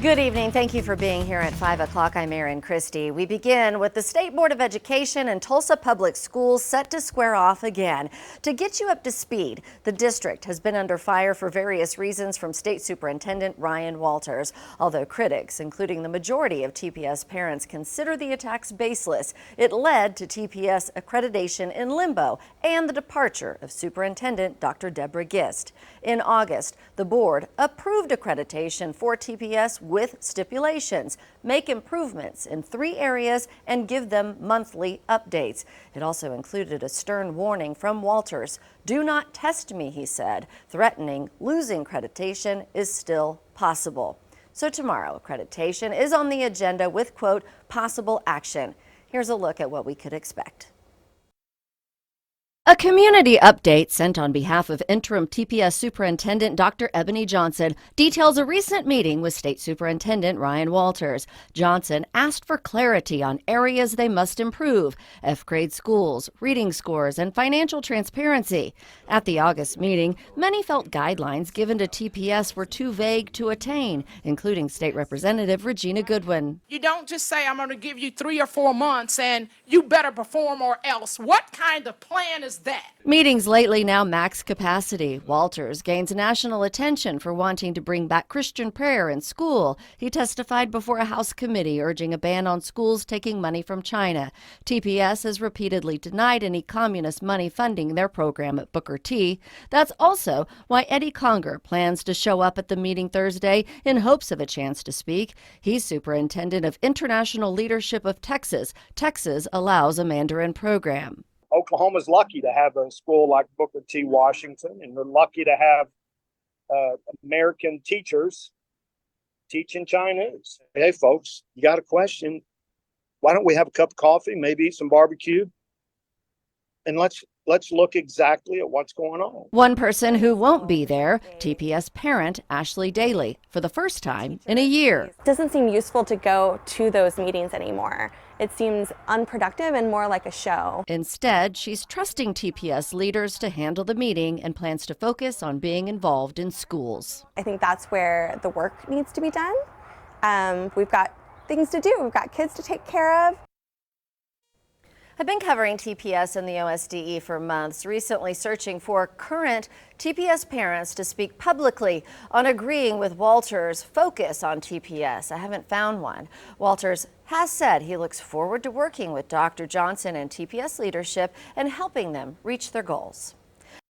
Good evening. Thank you for being here at 5 o'clock. I'm Erin Christy. We begin with the State Board of Education and Tulsa Public Schools set to square off again. To get you up to speed, the district has been under fire for various reasons from State Superintendent Ryan Walters. Although critics, including the majority of TPS parents, consider the attacks baseless, it led to TPS accreditation in limbo and the departure of Superintendent Dr. Deborah Gist. In August, the board approved accreditation for TPS with stipulations, make improvements in 3 areas, and give them monthly updates. It also included a stern warning from Walters. "Do not test me," he said, threatening losing accreditation is still possible. So tomorrow, accreditation is on the agenda with, quote, possible action. Here's a look at what we could expect. A community update sent on behalf of interim TPS Superintendent Dr. Ebony Johnson details a recent meeting with State Superintendent Ryan Walters. Johnson asked for clarity on areas they must improve: F-grade schools, reading scores, and financial transparency. At the August meeting, many felt guidelines given to TPS were too vague to attain, including State Representative Regina Goodwin. You don't just say, I'm going to give you 3 or 4 months and you better perform or else. What kind of plan is that? Meetings lately now max capacity. Walters gains national attention for wanting to bring back Christian prayer in school. He testified before a House committee urging a ban on schools taking money from China. TPS has repeatedly denied any communist money funding their program at Booker T. That's also why Eddie Conger plans to show up at the meeting Thursday in hopes of a chance to speak. He's superintendent of international leadership of Texas. Texas allows a Mandarin program. Oklahoma's lucky to have a school like Booker T. Washington, and we're lucky to have American teachers teaching Chinese. Hey, folks, you got a question? Why don't we have a cup of coffee, maybe eat some barbecue, and let's look exactly at what's going on. One person who won't be there, TPS parent Ashley Daly, for the first time in a year. It doesn't seem useful to go to those meetings anymore. It seems unproductive and more like a show. Instead, she's trusting TPS leaders to handle the meeting and plans to focus on being involved in schools. I think that's where the work needs to be done. We've got things to do. We've got kids to take care of. I've been covering TPS and the OSDE for months, recently searching for current TPS parents to speak publicly on agreeing with Walters' focus on TPS. I haven't found one. Walters has said he looks forward to working with Dr. Johnson and TPS leadership and helping them reach their goals.